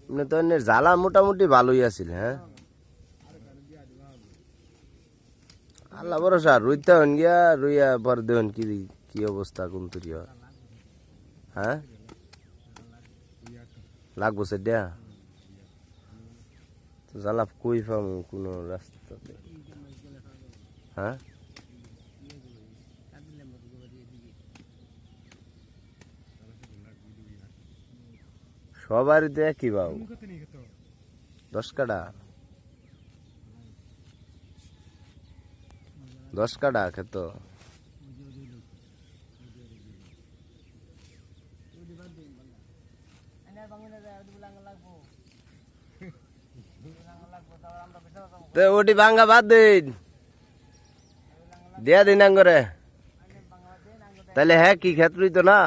মানে তো এনে জ্বালা মোটামুটি ভালোই আছিল। হ্যাঁ, আল্লাহ ভরসা রুইতে হন গিয়া রুইয়া পর দেন কি কি অবস্থা কোন তুই। হ্যাঁ, লাগবো সেটা তো জ্বালা কই পাম কোনো রাস্তাতে। হ্যাঁ, সবারই তো একই বাবু 10 কাটা 10 কাটা খেত। তো ওটি ভাঙ্গা বাদ দিন দিয়া দিন করে তাহলে। হ্যাঁ, কি ক্ষেত্রই তো না।